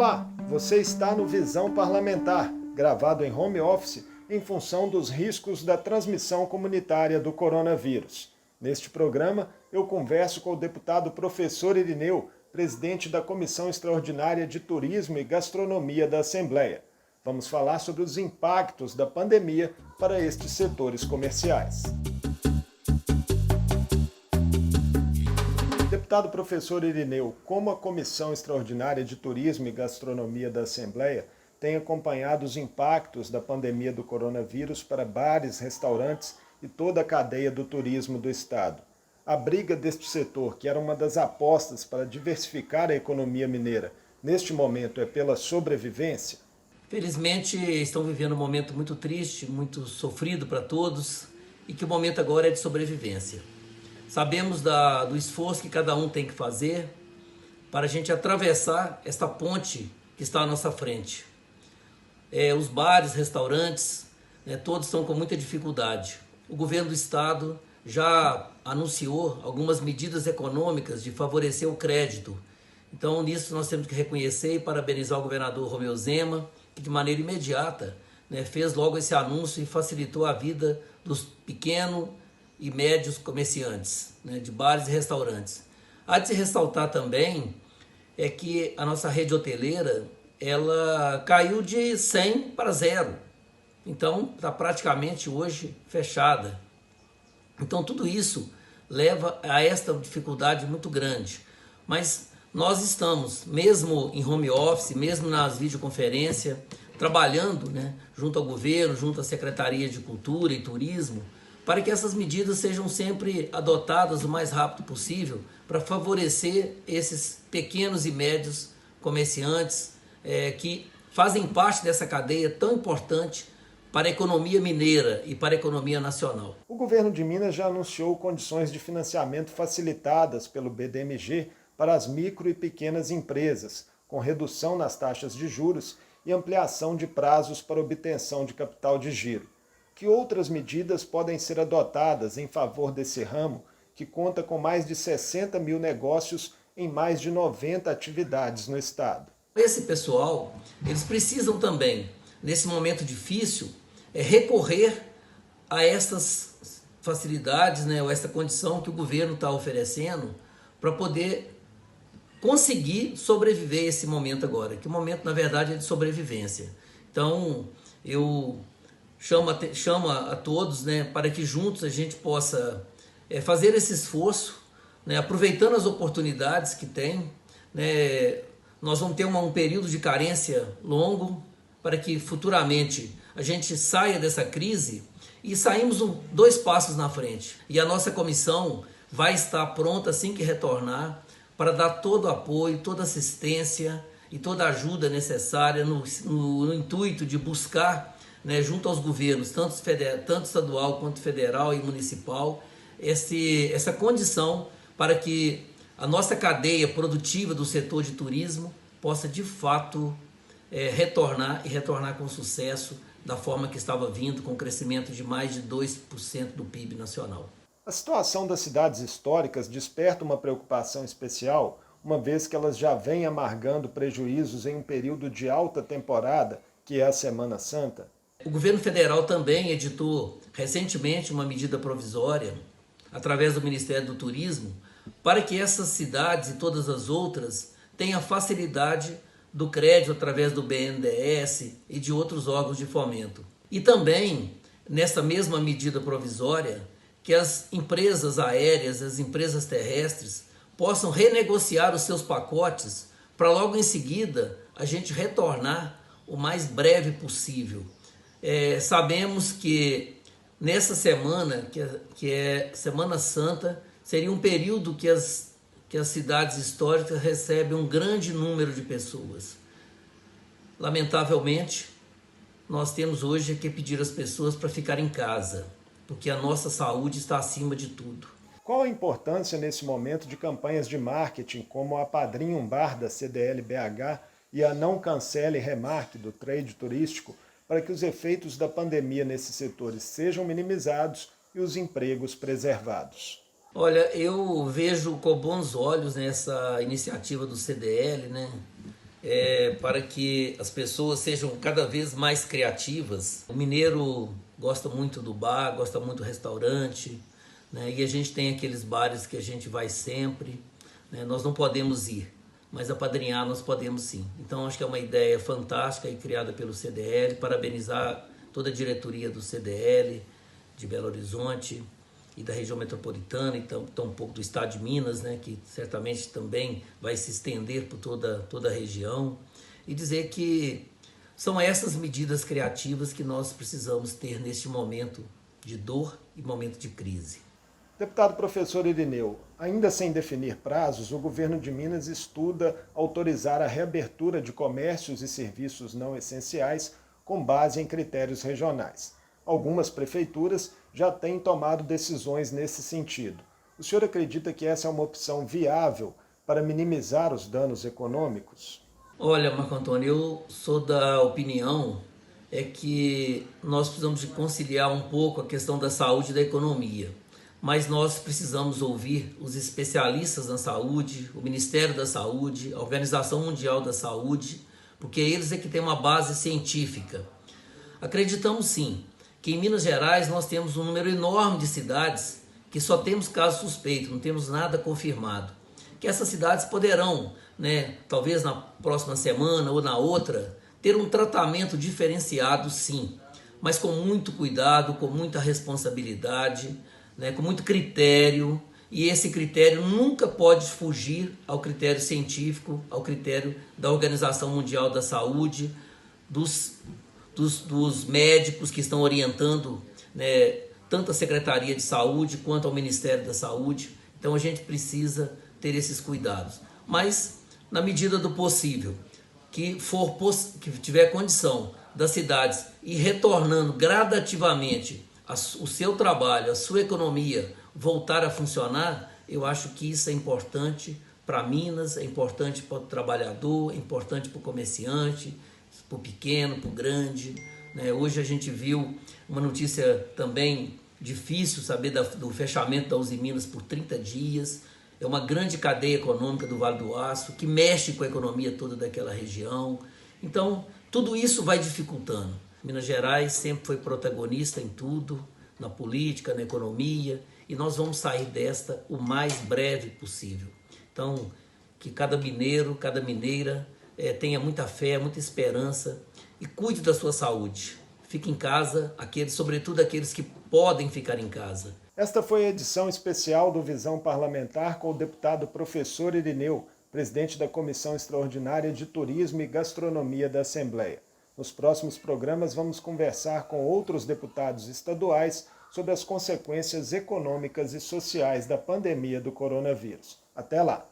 Olá, você está no Visão Parlamentar, gravado em home office em função dos riscos da transmissão comunitária do coronavírus. Neste programa, eu converso com o deputado professor Irineu, presidente da Comissão Extraordinária de Turismo e Gastronomia da Assembleia. Vamos falar sobre os impactos da pandemia para estes setores comerciais. Deputado professor Irineu, como a Comissão Extraordinária de Turismo e Gastronomia da Assembleia tem acompanhado os impactos da pandemia do coronavírus para bares, restaurantes e toda a cadeia do turismo do Estado? A briga deste setor, que era uma das apostas para diversificar a economia mineira, neste momento é pela sobrevivência? Felizmente estão vivendo um momento muito triste, muito sofrido para todos e que o momento agora é de sobrevivência. Sabemos do esforço que cada um tem que fazer para a gente atravessar esta ponte que está à nossa frente. Os bares, restaurantes, todos estão com muita dificuldade. O governo do estado já anunciou algumas medidas econômicas de favorecer o crédito. Então, nisso nós temos que reconhecer e parabenizar o governador Romeu Zema, que de maneira imediata fez logo esse anúncio e facilitou a vida dos pequenos e médios comerciantes, de bares e restaurantes. Há de se ressaltar também que a nossa rede hoteleira ela caiu de 100 para 0. Então, está praticamente hoje fechada. Então, tudo isso leva a esta dificuldade muito grande. Mas nós estamos, mesmo em home office, mesmo nas videoconferências, trabalhando junto ao governo, junto à Secretaria de Cultura e Turismo, para que essas medidas sejam sempre adotadas o mais rápido possível para favorecer esses pequenos e médios comerciantes que fazem parte dessa cadeia tão importante para a economia mineira e para a economia nacional. O governo de Minas já anunciou condições de financiamento facilitadas pelo BDMG para as micro e pequenas empresas, com redução nas taxas de juros e ampliação de prazos para obtenção de capital de giro. Que outras medidas podem ser adotadas em favor desse ramo, que conta com mais de 60 mil negócios em mais de 90 atividades no estado? Esse pessoal, eles precisam também, nesse momento difícil, recorrer a essas facilidades, ou essa condição que o governo está oferecendo para poder conseguir sobreviver esse momento agora, que o momento, na verdade, é de sobrevivência. Então, eu chamo a todos para que juntos a gente possa fazer esse esforço, aproveitando as oportunidades que tem. Nós vamos ter um período de carência longo para que futuramente a gente saia dessa crise e saímos 2 passos na frente. E a nossa comissão vai estar pronta assim que retornar para dar todo o apoio, toda assistência e toda a ajuda necessária no intuito de buscar junto aos governos, tanto estadual quanto federal e municipal, essa condição para que a nossa cadeia produtiva do setor de turismo possa de fato retornar com sucesso da forma que estava vindo, com crescimento de mais de 2% do PIB nacional. A situação das cidades históricas desperta uma preocupação especial, uma vez que elas já vêm amargando prejuízos em um período de alta temporada, que é a Semana Santa. O governo federal também editou recentemente uma medida provisória, através do Ministério do Turismo, para que essas cidades e todas as outras tenham facilidade do crédito através do BNDES e de outros órgãos de fomento. E também, nessa mesma medida provisória, que as empresas aéreas, as empresas terrestres, possam renegociar os seus pacotes para logo em seguida a gente retornar o mais breve possível. Sabemos que nessa semana, que é Semana Santa, seria um período que as cidades históricas recebem um grande número de pessoas. Lamentavelmente, nós temos hoje que pedir às pessoas para ficar em casa, porque a nossa saúde está acima de tudo. Qual a importância nesse momento de campanhas de marketing como a Padrinha um Bar da CDL-BH e a Não Cancele Remarque do trade turístico para que os efeitos da pandemia nesses setores sejam minimizados e os empregos preservados? Olha, eu vejo com bons olhos essa iniciativa do CDL, para que as pessoas sejam cada vez mais criativas. O mineiro gosta muito do bar, gosta muito do restaurante, né? E a gente tem aqueles bares que a gente vai sempre, né? Nós não podemos ir, mas apadrinhar nós podemos sim. Então acho que é uma ideia fantástica e criada pelo CDL. Parabenizar toda a diretoria do CDL de Belo Horizonte e da região metropolitana, então um pouco do estado de Minas, né, que certamente também vai se estender por toda a região, e dizer que são essas medidas criativas que nós precisamos ter neste momento de dor e momento de crise. Deputado professor Irineu, ainda sem definir prazos, o governo de Minas estuda autorizar a reabertura de comércios e serviços não essenciais com base em critérios regionais. Algumas prefeituras já têm tomado decisões nesse sentido. O senhor acredita que essa é uma opção viável para minimizar os danos econômicos? Olha, Marco Antônio, eu sou da opinião que nós precisamos de conciliar um pouco a questão da saúde e da economia. Mas nós precisamos ouvir os especialistas na saúde, o Ministério da Saúde, a Organização Mundial da Saúde, porque eles é que têm uma base científica. Acreditamos sim que em Minas Gerais nós temos um número enorme de cidades que só temos casos suspeitos, não temos nada confirmado. Que essas cidades poderão, né, talvez na próxima semana ou na outra, ter um tratamento diferenciado sim, mas com muito cuidado, com muita responsabilidade, né, com muito critério, e esse critério nunca pode fugir ao critério científico, ao critério da Organização Mundial da Saúde, dos médicos que estão orientando, né, tanto a Secretaria de Saúde quanto ao Ministério da Saúde. Então a gente precisa ter esses cuidados. Mas, na medida do possível, que tiver condição das cidades ir retornando gradativamente o seu trabalho, a sua economia voltar a funcionar, eu acho que isso é importante para Minas, é importante para o trabalhador, é importante para o comerciante, para o pequeno, para o grande, né? Hoje a gente viu uma notícia também difícil, saber do fechamento da Uzi Minas por 30 dias. É uma grande cadeia econômica do Vale do Aço, que mexe com a economia toda daquela região. Então, tudo isso vai dificultando. Minas Gerais sempre foi protagonista em tudo, na política, na economia, e nós vamos sair desta o mais breve possível. Então, que cada mineiro, cada mineira tenha muita fé, muita esperança e cuide da sua saúde. Fique em casa, sobretudo aqueles que podem ficar em casa. Esta foi a edição especial do Visão Parlamentar com o deputado professor Irineu, presidente da Comissão Extraordinária de Turismo e Gastronomia da Assembleia. Nos próximos programas vamos conversar com outros deputados estaduais sobre as consequências econômicas e sociais da pandemia do coronavírus. Até lá!